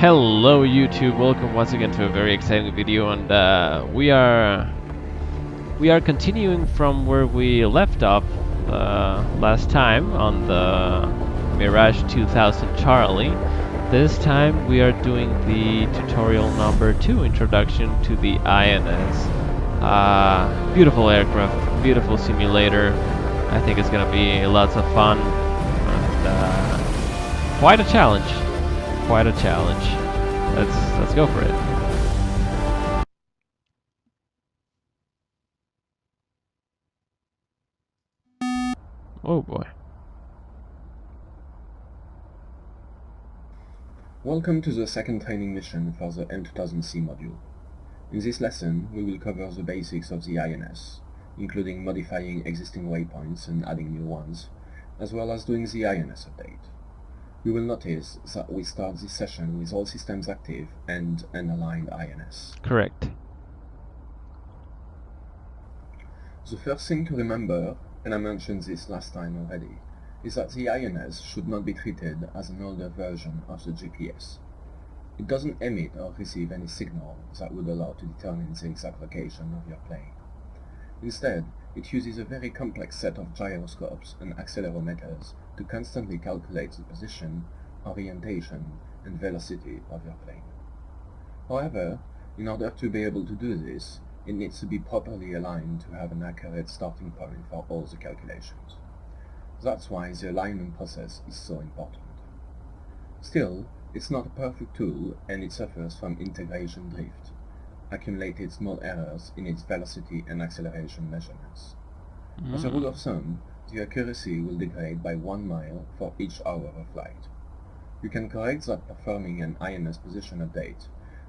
Hello YouTube, welcome once again to a very exciting video, and we are continuing from where we left off last time on the Mirage 2000 Charlie. This time we are doing the tutorial number 2, introduction to the INS. Beautiful aircraft, beautiful simulator. I think it's gonna be lots of fun and quite a challenge. Quite a challenge. Let's go for it. Oh boy. Welcome to the second training mission for the M2000C module. In this lesson, we will cover the basics of the INS, including modifying existing waypoints and adding new ones, as well as doing the INS update. You will notice that we start this session with all systems active and an aligned INS. Correct. The first thing to remember, and I mentioned this last time already, is that the INS should not be treated as an older version of the GPS. It doesn't emit or receive any signal that would allow to determine the exact location of your plane. Instead, it uses a very complex set of gyroscopes and accelerometers to constantly calculate the position, orientation, and velocity of your plane. However, in order to be able to do this, it needs to be properly aligned to have an accurate starting point for all the calculations. That's why the alignment process is so important. Still, it's not a perfect tool and it suffers from integration drift, accumulated small errors in its velocity and acceleration measurements. As a rule of thumb, the accuracy will degrade by 1 mile for each hour of flight. You can correct that performing an INS position update,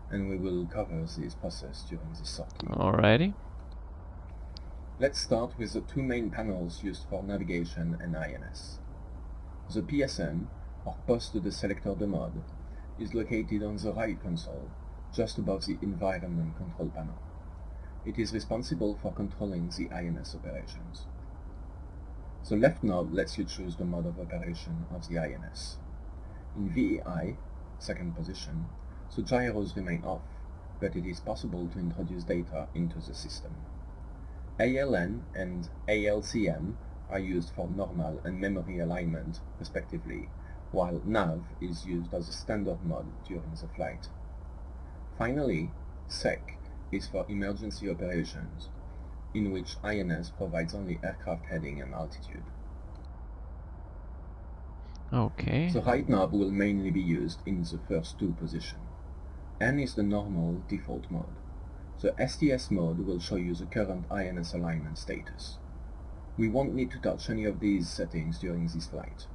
and we will cover this process during this sortie. Alrighty. Let's start with the two main panels used for navigation and INS. The PSM, or Poste de Selecteur de Mode, is located on the right console, just above the Environment Control panel. It is responsible for controlling the INS operations. The left knob lets you choose the mode of operation of the INS. In VEI, second position, the gyros remain off, but it is possible to introduce data into the system. ALN and ALCM are used for normal and memory alignment, respectively, while NAV is used as a standard mode during the flight. Finally, SEC is for emergency operations, in which INS provides only aircraft heading and altitude. Okay. The right knob will mainly be used in the first two positions. N is the normal default mode. The STS mode will show you the current INS alignment status. We won't need to touch any of these settings during this flight.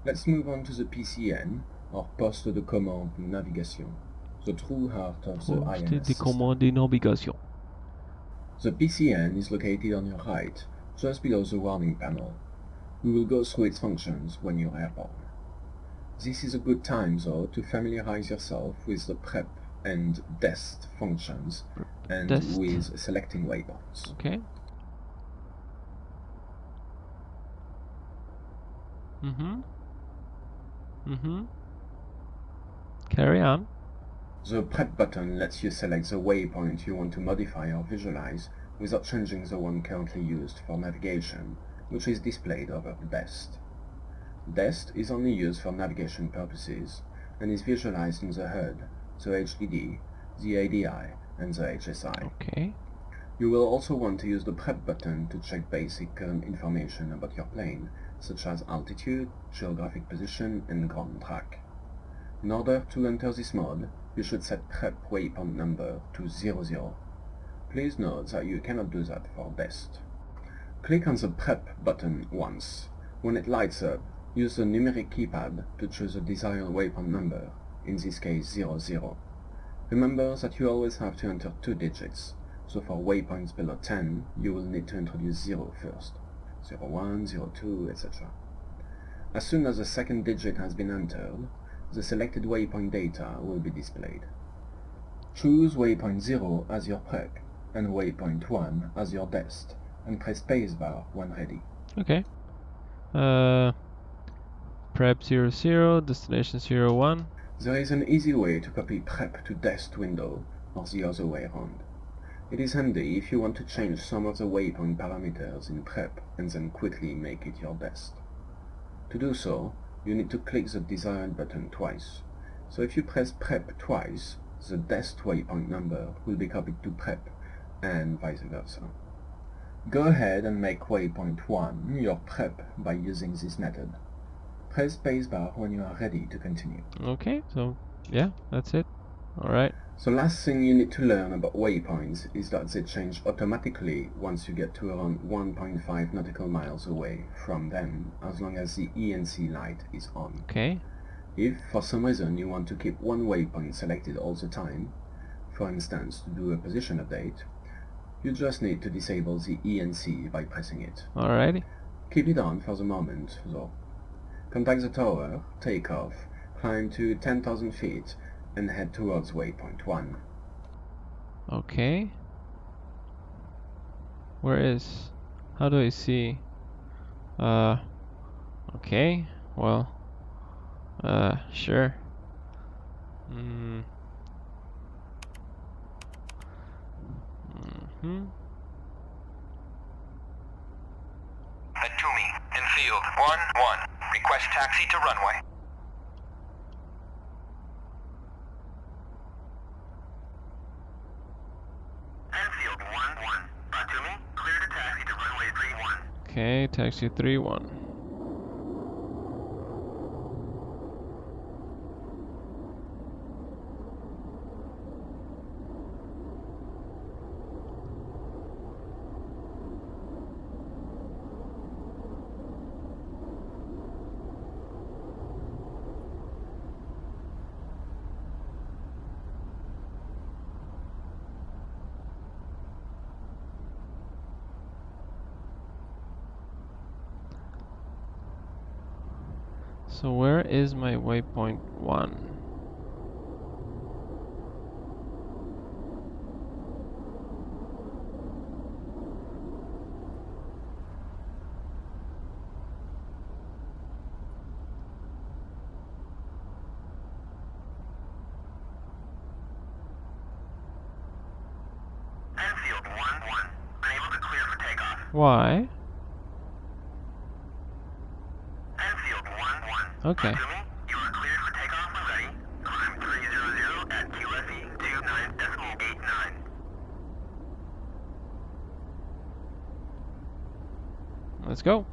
Let's move on to the PCN, or Poste de Commande Navigation, the true heart of the INS system. The PCN is located on your right, just below the warning panel. We will go through its functions when you're airborne. This is a good time, though, to familiarize yourself with the PREP and DEST functions and with selecting waypoints. Okay. Carry on. The PREP button lets you select the waypoint you want to modify or visualize without changing the one currently used for navigation, which is displayed over DEST. DEST is only used for navigation purposes and is visualized in the HUD, the HDD, the ADI, and the HSI. Okay. You will also want to use the PREP button to check basic current information about your plane, such as altitude, geographic position, and ground track. In order to enter this mode, you should set PREP waypoint number to 00. Please note that you cannot do that for DEST. Click on the PREP button once. When it lights up, use the numeric keypad to choose a desired waypoint number, in this case 00. Remember that you always have to enter 2 digits, so for waypoints below 10, you will need to introduce 0 first, 01, 02, etc. As soon as the second digit has been entered, the selected waypoint data will be displayed. Choose waypoint 0 as your PREP, and waypoint 1 as your DEST, and press spacebar when ready. Okay. Prep 00, destination 01. There is an easy way to copy prep to dest window, or the other way around. It is handy if you want to change some of the waypoint parameters in prep and then quickly make it your dest. To do so, you need to click the desired button twice. So if you press prep twice, the dest waypoint number will be copied to prep, and vice versa. Go ahead and make waypoint 1 your prep by using this method. Press spacebar when you are ready to continue. Okay, so yeah, that's it. Alright. The last thing you need to learn about waypoints is that they change automatically once you get to around 1.5 nautical miles away from them, as long as the ENC light is on. Okay. If, for some reason, you want to keep one waypoint selected all the time, for instance to do a position update, you just need to disable the ENC by pressing it. Alrighty. Keep it on for the moment, though. Contact the tower, take off, climb to 10,000 feet, and head towards waypoint 1. Okay. Where is... How do I see... Okay, well... Sure. Atumi, in field 1-1. Request taxi to runway. Enfield 1-1. Atumi, clear to taxi to runway 31. Okay, taxi 3-1. So where is my waypoint 1? Enfield 1-1. Unable to clear for takeoff. Why? Enfield 1-1. Okay. Atumi, you are cleared for takeoff when ready. Climb 300 at QFE 29.89. Let's go.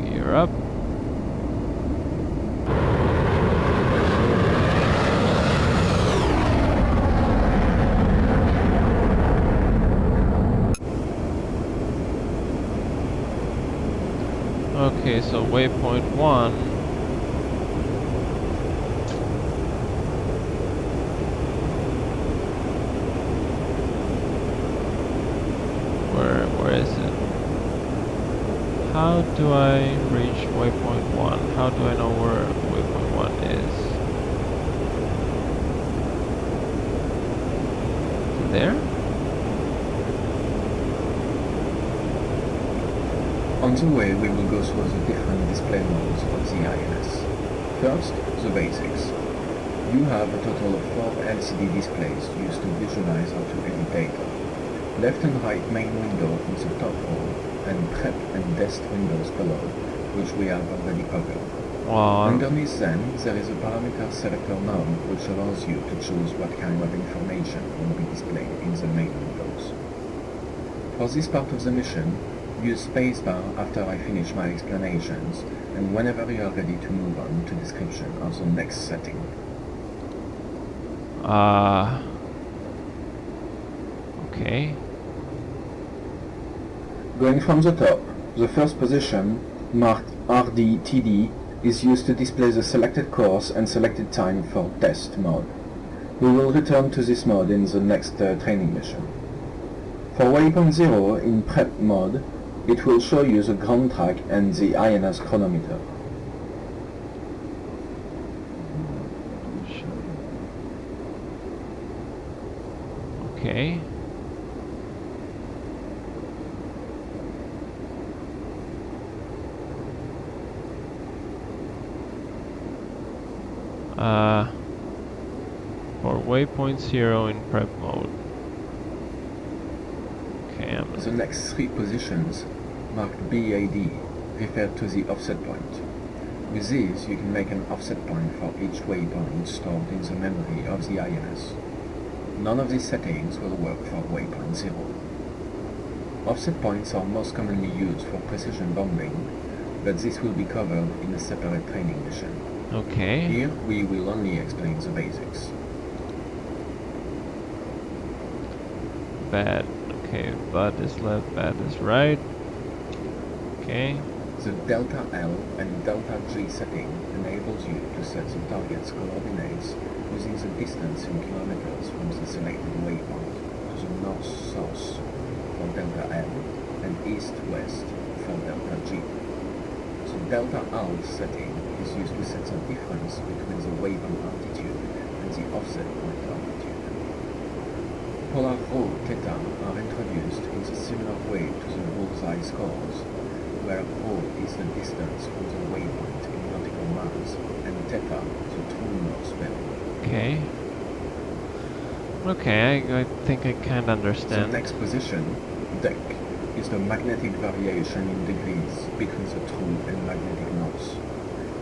Gear up. Okay, so waypoint 1. Where is it? How do I reach waypoint 1? How do I know where waypoint 1 is? There? On the way, we will go through the different display modes of the INS. First, the basics. You have a total of 4 LCD displays used to visualize how to edit data. Left and right main window in the top row, and prep and dest windows below, which we have already covered. Well, Underneath them, there is a parameter selector knob, which allows you to choose what kind of information will be displayed in the main windows. For this part of the mission, use spacebar after I finish my explanations, and whenever you are ready to move on to description of the next setting. okay. Going from the top, the first position, marked RDTD, is used to display the selected course and selected time for test mode. We will return to this mode in the next training mission. For waypoint 0 in prep mode, it will show you the ground track and the INS chronometer. Okay. For waypoint 0 in prep mode. Okay, The next three positions, marked BAD, refer to the offset point. With these, you can make an offset point for each waypoint stored in the memory of the INS. None of these settings will work for waypoint 0. Offset points are most commonly used for precision bombing, but this will be covered in a separate training mission. okay. Here, we will only explain the basics. Bad. Okay, bad is left, bad is right. Okay. The delta L and delta G setting enables you to set the target's coordinates using the distance in kilometers from the selected waypoint to the north-south for delta L and east-west for delta G. The delta alt setting is used to set the difference between the waypoint altitude and the offset point altitude. Polar rho theta are introduced in a similar way to the bullseye scores, where rho is the distance from the waypoint in nautical miles and theta the true north bearing. Okay. Okay, I think I kind of The understand. next position, deck, is the magnetic variation in degrees between the true and magnetic north.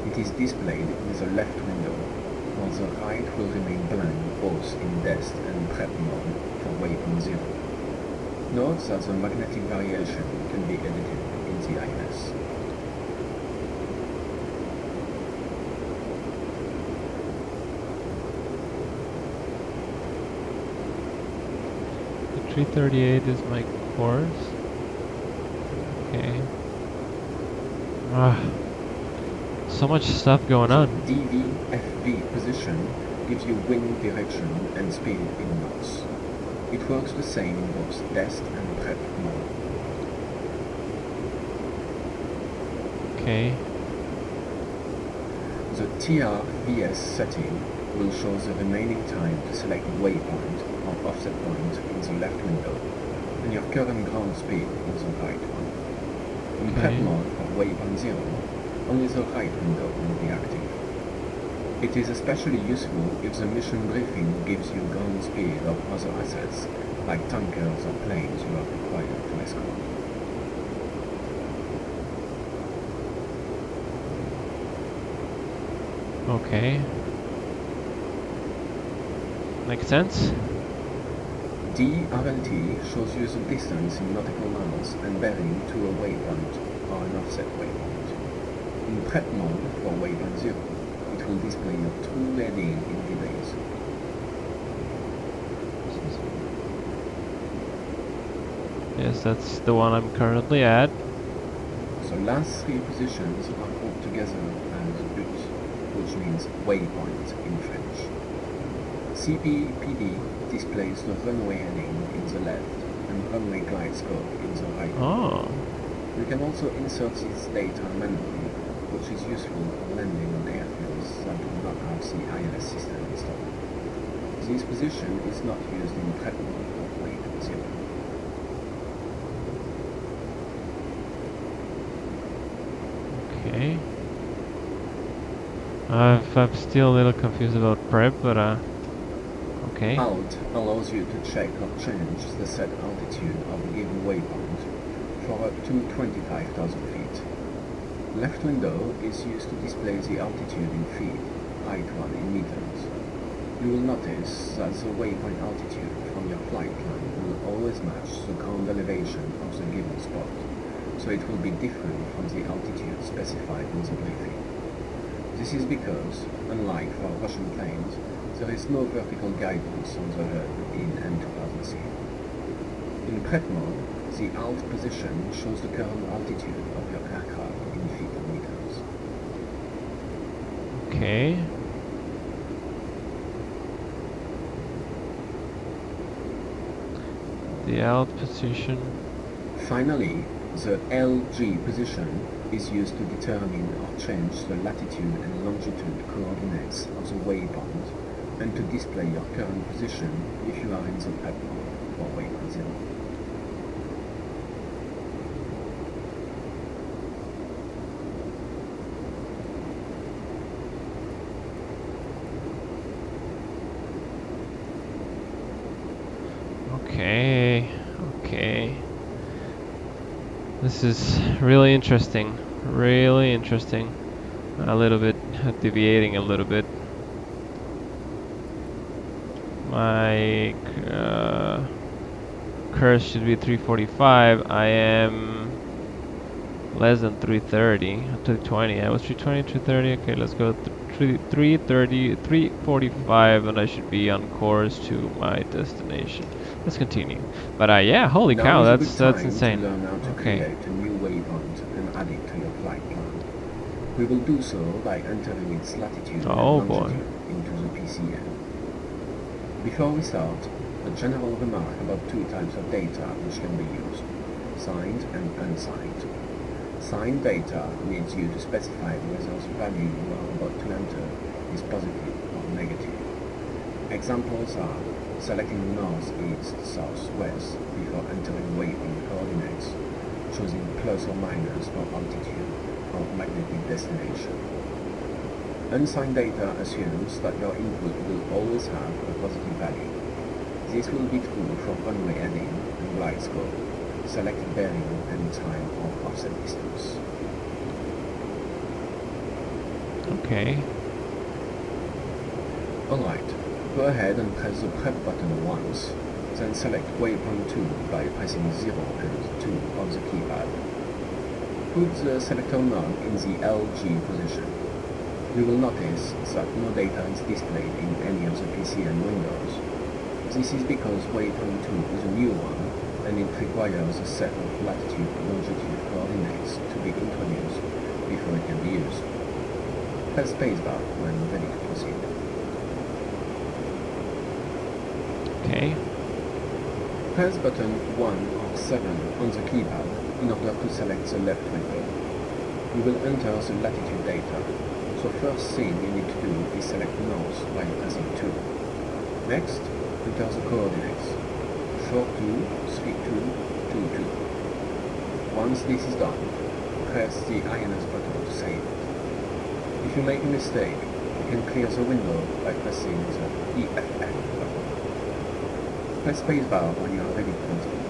It is displayed in the left window, while the right will remain blank both in dest and prep mode for waypoint 0. Note that the magnetic variation can be edited in the INS. The 338 is my course. Okay. So much stuff going on. DVFV position gives you wind direction and speed in knots. It works the same in both dest and prep mode. Okay. The TRVS setting will show the remaining time to select waypoint or offset point in the left window and your current ground speed in the right one. In prep Okay. mode for waypoint 0, only the right window will be active. It is especially useful if the mission briefing gives you ground speed of other assets, like tankers or planes you are required to escort. Okay. Makes sense? DRLT shows you the distance in nautical miles and bearing to a waypoint or an offset waypoint. In prep mode for waypoint 0, it will display your true heading in degrees. Yes, that's the one I'm currently at. The last three positions are grouped together as but, which means waypoint in French. CPPD displays the runway heading in the left and runway glide scope in the right. Oh. You can also insert this data manually, which is useful for landing on airfields that do not have the ILS system installed. This position is not used in prep mode for waypoint 0. Okay. I'm still a little confused about prep, but okay. Alt allows you to check or change the set altitude of a given waypoint for up to 25,000 feet. Left window is used to display the altitude in feet, right one in meters. You will notice that the waypoint altitude from your flight plan will always match the ground elevation of the given spot, so it will be different from the altitude specified in the briefing. This is because, unlike for Russian planes, there is no vertical guidance on the HUD in M2000C. In prep mode, the alt position shows the current altitude of your aircraft in feet and meters. Okay. The alt position. Finally, the LG position is used to determine or change the latitude and longitude coordinates of the waypoint and to display your current position if you are in the prep mode. Okay, okay. This is really interesting. Really interesting. A little bit deviating a little bit. My curse should be 345. I am less than 330. 320. I was 320, 330. Okay, let's go 330, 345, and I should be on course to my destination. Let's continue. But yeah, holy Now cow, is a that's good time insane. to learn how to Okay. create a new waypoint and add it to your flight plan. We will do so by entering its latitude Oh, and boy. longitude into the PCM. Before we start, a general remark about two types of data which can be used, signed and unsigned. Signed data needs you to specify whether the value you are about to enter is positive or negative. Examples are selecting north, east, south, west before entering waypoint coordinates, choosing plus or minus for altitude or magnetic destination. Unsigned data assumes that your input will always have a positive value. This will be true for runway heading and glide scope, selected bearing and time or offset distance. Okay. Alright, go ahead and press the prep button once, then select waypoint 2 by pressing 0 and 2 on the keypad. Put the selector knob in the LG position. You will notice that no data is displayed in any of the PCM windows. This is because waypoint 2 is a new one and it requires a set of latitude and longitude coordinates to be introduced before it can be used. Press spacebar when ready to proceed. Okay. Press button 1 or 7 on the keypad in order to select the left window. You will enter the latitude data, so first thing you need to do is select north by pressing 2. Next, enter the coordinates, 42, 32, 22. Once this is done, press the INS button to save it. If you make a mistake, you can clear the window by pressing the EFF button. Press spacebar when you are ready to continue.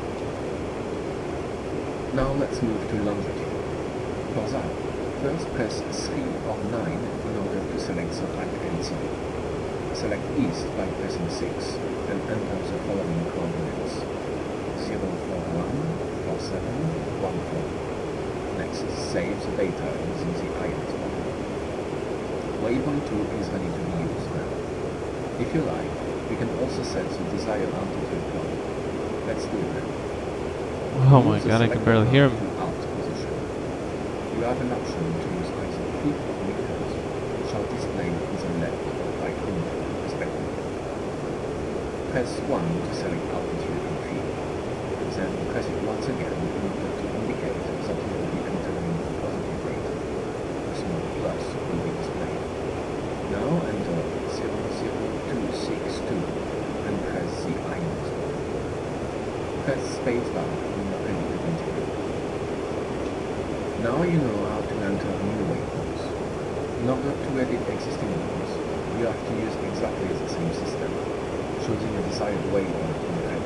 Now let's move to longitude. For that, first press 3 or 9 in order to select the right NC. Select east by pressing 6 and enter the following coordinates: 041, 47, 14. Next, save the data using the INS button. Waypoint 2 is ready to be used now. If you like, you can also set the desired altitude code. Let's do it now. Oh my god, I can barely hear him. Alt position. You have an option to use either feet or meters, which are displayed in the left or right window, respectively. Press 1 to select altitude in feet, then press it once again in order to indicate that you will be entering the positive data. A small plus will be displayed. Now enter 00262 and press the INS button. Press spacebar when you are ready to continue. Now you know how to enter new waypoints. In order to edit existing ones, you have to use exactly the same system, choosing a desired waypoint in the head.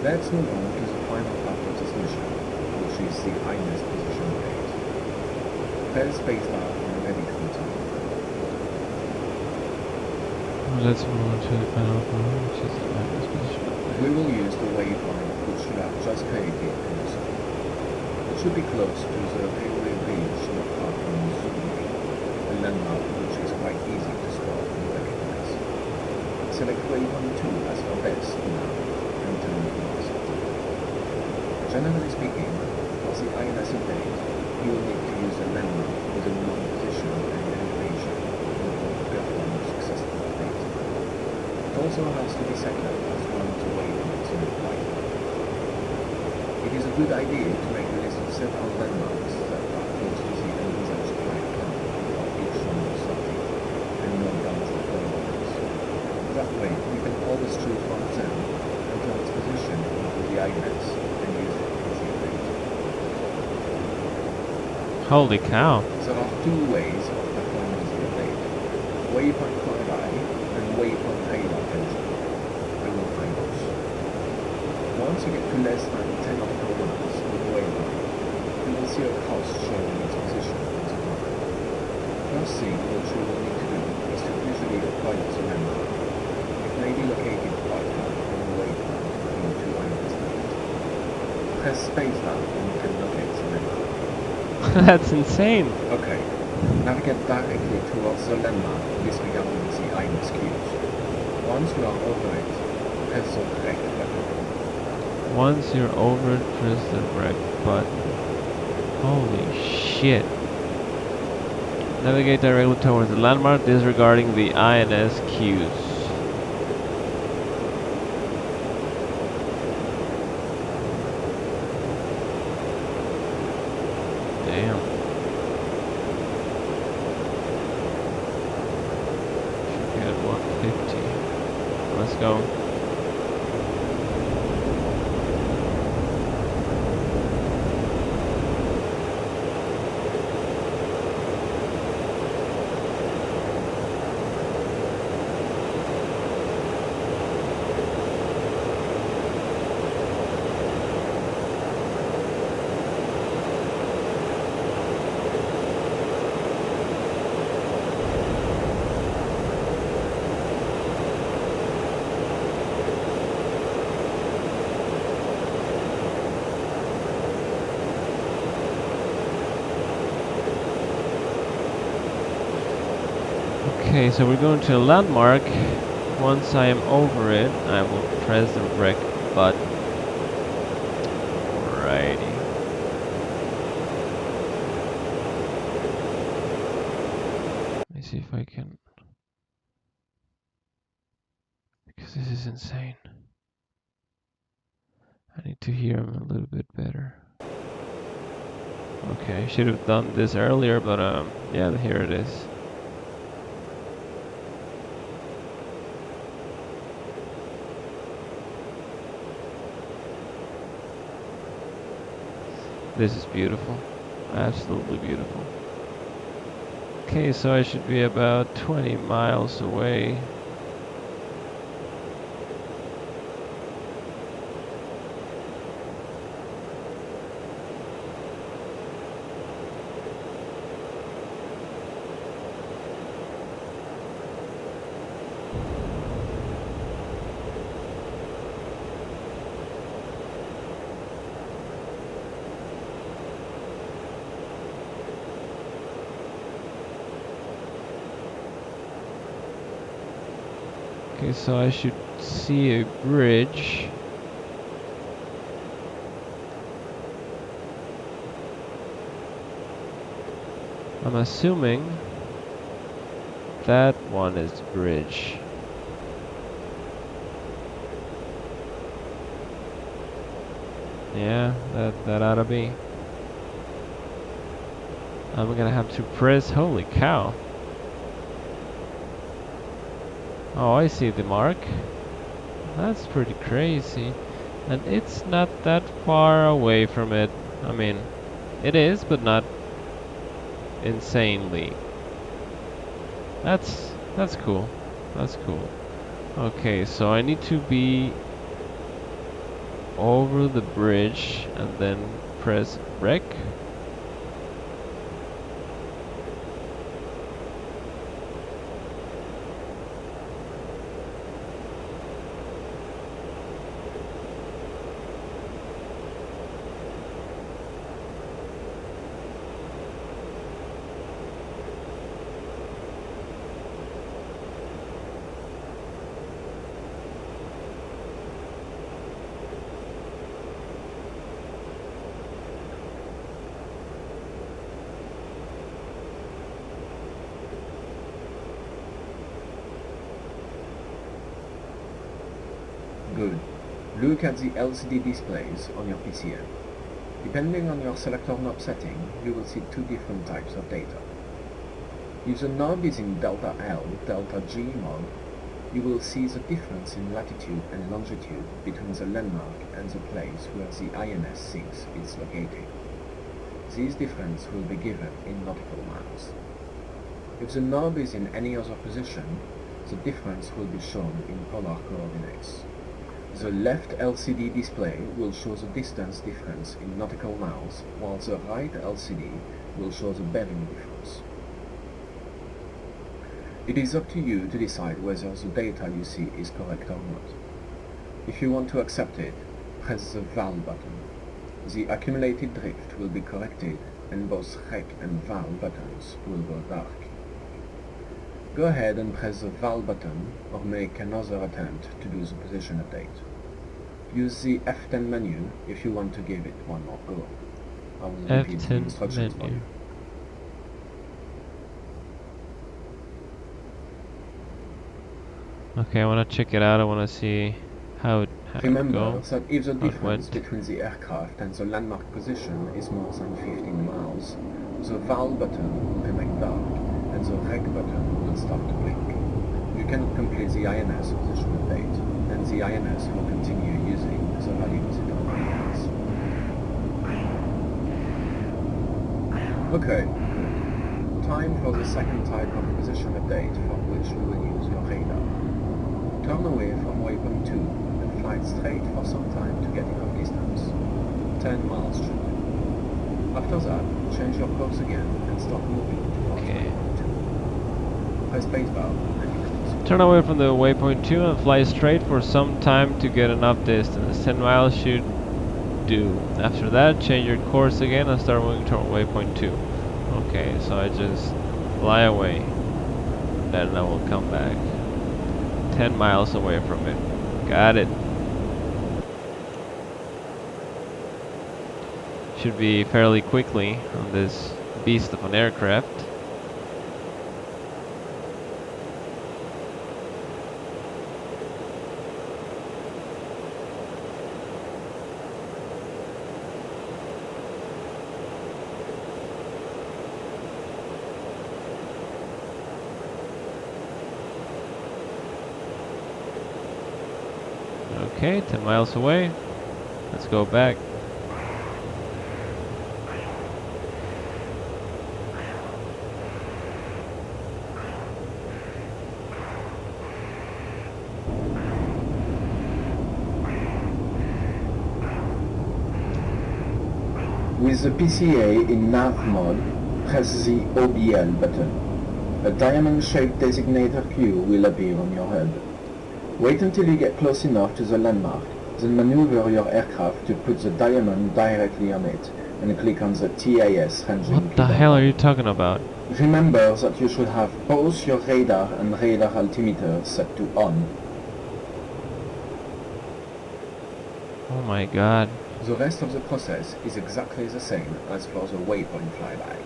Let's move on to the final part of this mission, which is the INS position gate. Press spacebar when ready to continue. Let's move on to the final part, which is the INS position. We will use the waypoint which you have just created in the screen. It should be close to the railway bridge not far from Zurich, a landmark which is quite easy to spot and recognize. Select waypoint 2 as your best now and turn it north. Generally speaking, for the INS update, you will need to use a landmark with a known position and elevation in order to perform a successful update. It also has to be set up as one of the waypoints in the flight. It is a good idea to make a list of several landmarks that are close to the envisaged flight plan for each one of something, and note down the coordinates. That way, you can always choose one of them, enter its position into the INS, and use it as the update. Holy cow. There are two ways of performing the update: waypoint flyby and waypoint payload engine. I will find those. Once you get to less than 10 nautical miles on the waypoint, you will see a cross showing its position on the map. First thing that you will need to do is to visually acquire the landmark. It may be located quite high on the waypoint between two islands. Press spacebar when you can locate the landmark. That's insane. Okay, navigate directly towards the landmark disregarding the INS cues. Once you are over it, press the rec button. Once you're over it, press the rec button. Holy shit. Navigate directly towards the landmark disregarding the INS cues. Damn. Should be at 150. Let's go. Okay, so we're going to a landmark. Once I am over it, I will press the rec button. Alrighty. Let me see if I can... Because this is insane. I need to hear him a little bit better. Okay, I should have done this earlier, but yeah, here it is. This is beautiful. Absolutely beautiful. Okay, so I should be about 20 miles away. Okay, so I should see a bridge. I'm assuming that one is the bridge. Yeah, that ought to be. I'm gonna have to press, holy cow. Oh, I see the mark. That's pretty crazy. And it's not that far away from it. I mean, it is, but not insanely. That's cool. That's cool. Okay, so I need to be over the bridge and then press rec. Good. Look at the LCD displays on your PCM. Depending on your selector knob setting, you will see two different types of data. If the knob is in delta L, delta G mode, you will see the difference in latitude and longitude between the landmark and the place where the INS thinks it's located. This difference will be given in nautical miles. If the knob is in any other position, the difference will be shown in polar coordinates. The left LCD display will show the distance difference in nautical miles, while the right LCD will show the bearing difference. It is up to you to decide whether the data you see is correct or not. If you want to accept it, press the VAL button. The accumulated drift will be corrected and both REC and VAL buttons will go dark. Go ahead and press the VAL button or make another attempt to do the position update. Use the F10 menu if you want to give it one more go. I will repeat the F10 instructions for menu. you. Okay, I want to check it out. I want to see how it Remember goes. that if the how it difference went. between the aircraft and the landmark position is more than 15 miles, the VAL button will remain dark and the REC button will start to blink. You cannot complete the INS position update, and the INS will continue using the values it already has. Okay, good. Time for the second type of position update for which we will use your radar. Turn away from waypoint 2 and fly straight for some time to get enough distance. 10 miles should do. After that, change your course again and start moving towards waypoint 2. Press spacebar and increase. Turn away from the waypoint 2 and fly straight for some time to get enough distance. 10 miles should do. After that, change your course again and start moving toward waypoint 2. Okay, so I just fly away. Then I will come back. 10 miles away from it. Got it. Should be fairly quickly on this beast of an aircraft. Okay, 10 miles away. Let's go back. With the PCA in nav mode, press the OBL button. A diamond-shaped designator Q will appear on your HUD. Wait until you get close enough to the landmark, then maneuver your aircraft to put the diamond directly on it, and click on the TAS ranging. What the hell are you talking about? Remember that you should have both your radar and radar altimeter set to on. Oh my god. The rest of the process is exactly the same as for the waypoint flyby.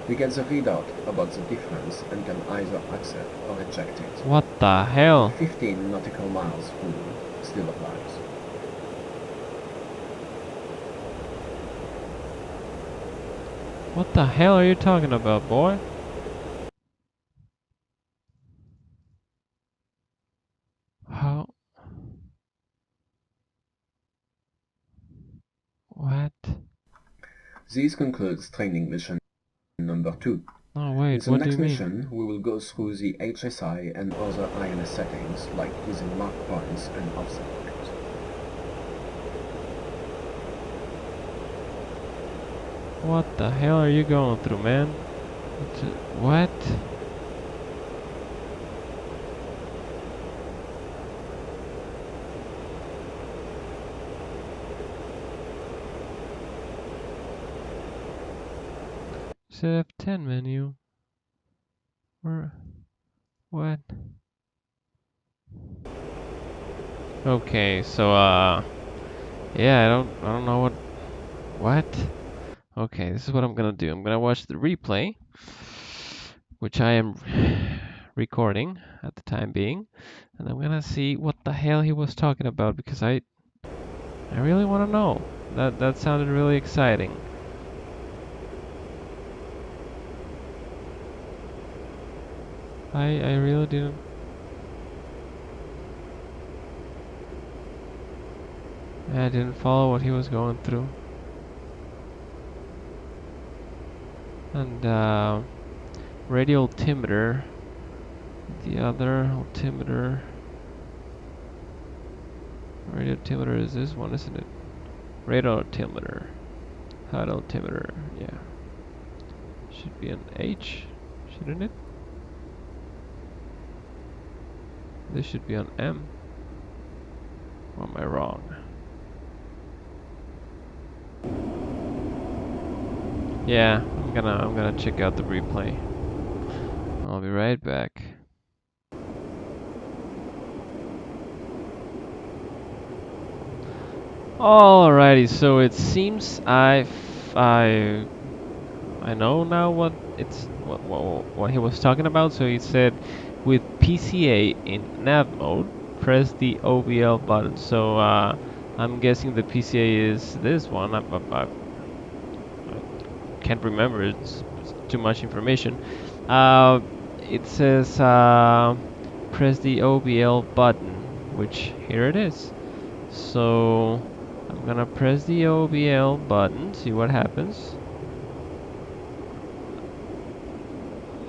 We get the readout about the difference and can either accept or reject it. What the hell? 15 nautical miles rule still applies. What the hell are you talking about, boy? How? What? This concludes training mission number 2. Oh In wait, the what do next you mean? mission, we will go through the HSI and other INS settings, like using mark points and offset points. What the hell are you going through, man? What? Set F10 menu. Where? What? Okay, so yeah, I don't know what? Okay, this is what I'm gonna do. I'm gonna watch the replay, which I am recording at the time being, and I'm gonna see what the hell he was talking about, because I really want to know. That sounded really exciting. I really didn't. I didn't follow what he was going through. And radio altimeter. The other altimeter. Radio altimeter is this one, isn't it? Radar altimeter. HUD altimeter, yeah. Should be an H, shouldn't it? This should be on M. Or am I wrong? Yeah, I'm gonna check out the replay. I'll be right back. Alrighty, so it seems I know now what he was talking about. So he said, with PCA in nav mode, press the OBL button. So I'm guessing the PCA is this one. I can't remember. It's too much information. It says press the OBL button, which here it is. So I'm gonna press the OBL button, see what happens.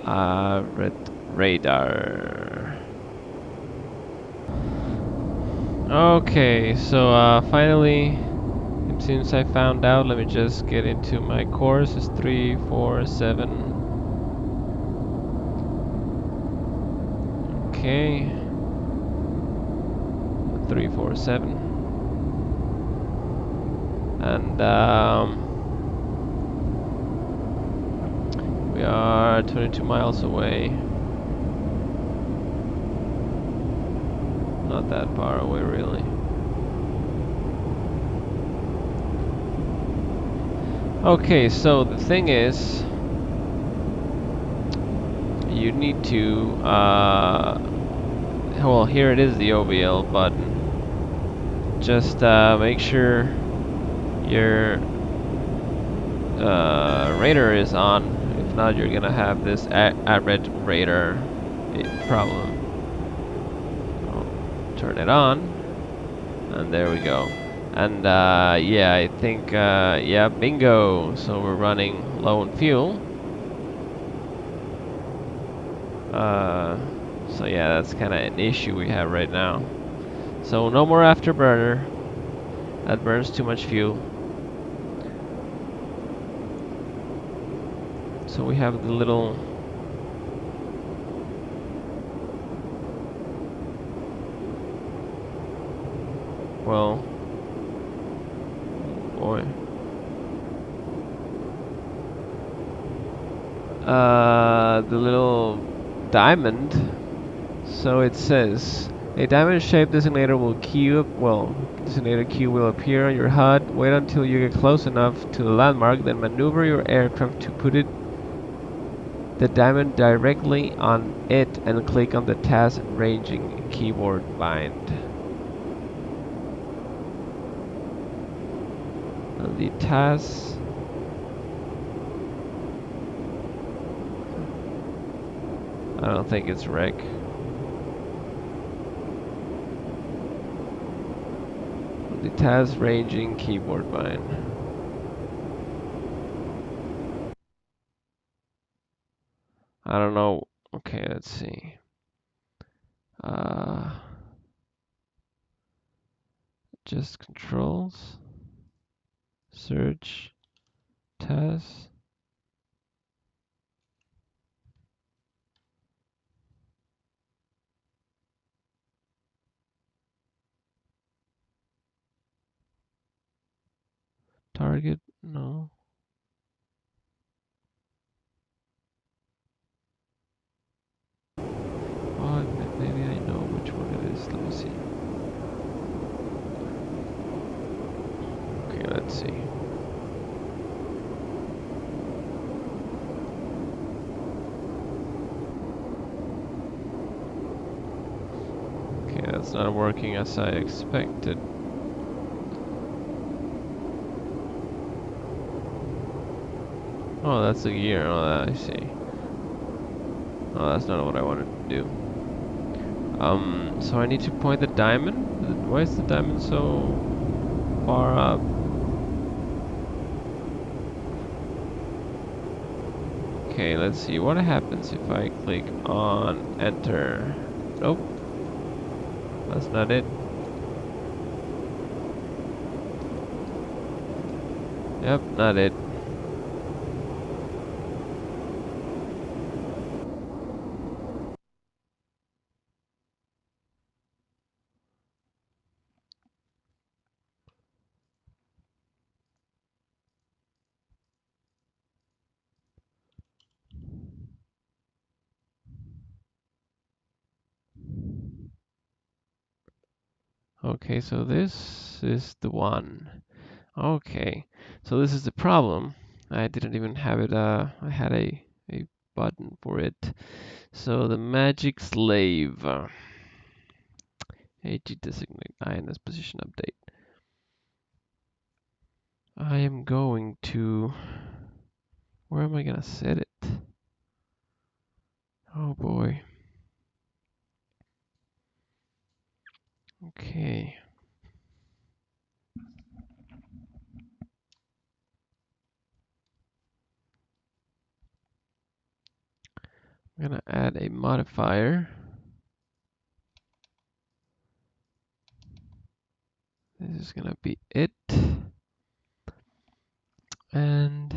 Red radar. Okay, so finally, it seems I found out. Let me just get into my course. It's 347. Okay. 347. And we are 22 miles away. Not that far away, really. Okay, so the thing is, you need to, well, here it is, the OBL button. Just make sure your radar is on. If not, you're gonna have this red radar problem. I'll turn it on, and there we go. And yeah, I think yeah, bingo. So we're running low on fuel. So yeah, that's kind of an issue we have right now. So no more afterburner. That burns too much fuel. So we have the little well, boy. The little diamond. So it says a diamond-shaped designator designator cube will appear on your HUD. Wait until you get close enough to the landmark, then maneuver your aircraft to put the diamond directly on it and click on the task ranging keyboard bind. And the task I don't think it's rec. The task ranging keyboard bind. I don't know. Okay, let's see. Just controls. Search. Task. Target. No. Oh, maybe I know which one it is. Let me see. Okay, let's see. Okay, that's not working as I expected. Oh, that's a gear. Oh, I see. Oh, that's not what I wanted to do. So I need to point the diamond? Why is the diamond so far up? Okay, let's see what happens if I click on enter. Nope. That's not it. Yep, not it. Okay, so this is the one. Okay, so this is the problem. I didn't even have it, I had a button for it. So the magic slave. AG designate INS position update. I am going to... Where am I gonna set it? Oh boy. Okay. I'm gonna add a modifier. This is gonna be it. And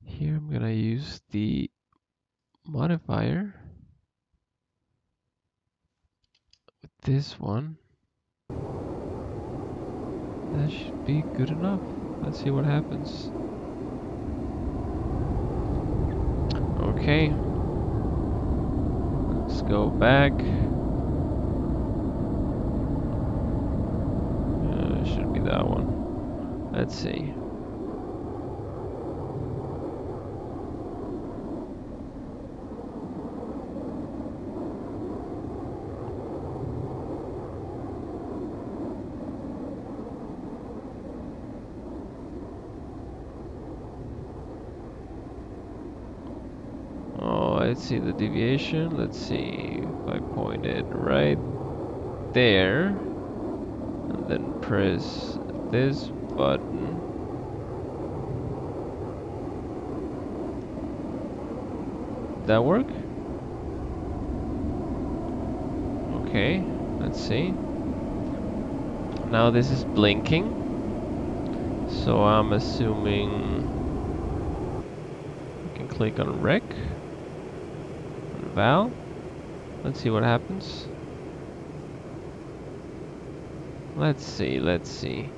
here I'm gonna use the modifier with this one. That should be good enough. Let's see what happens. Okay. Let's go back. Should be that one. Let's see. Let's see the deviation. Let's see if I point it right there and then press this button. Did that work? Okay, let's see. Now this is blinking. So I'm assuming I can click on rec. Val. Let's see what happens. Let's see.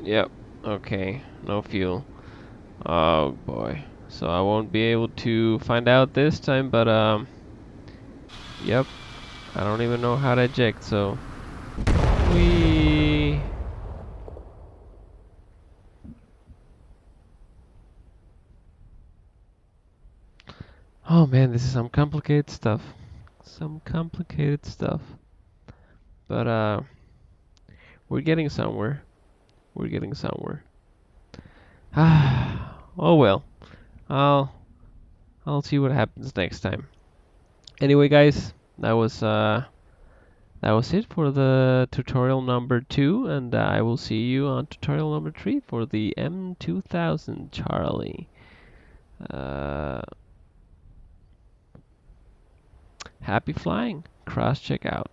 Yep. Okay. No fuel. Oh boy. So I won't be able to find out this time, but yep. I don't even know how to eject, so we. Oh man, this is some complicated stuff. But we're getting somewhere. Ah, oh well. I'll see what happens next time. Anyway, guys, that was it for the tutorial number 2, and I will see you on tutorial number 3 for the M2000 Charlie. Happy flying. Cross check out.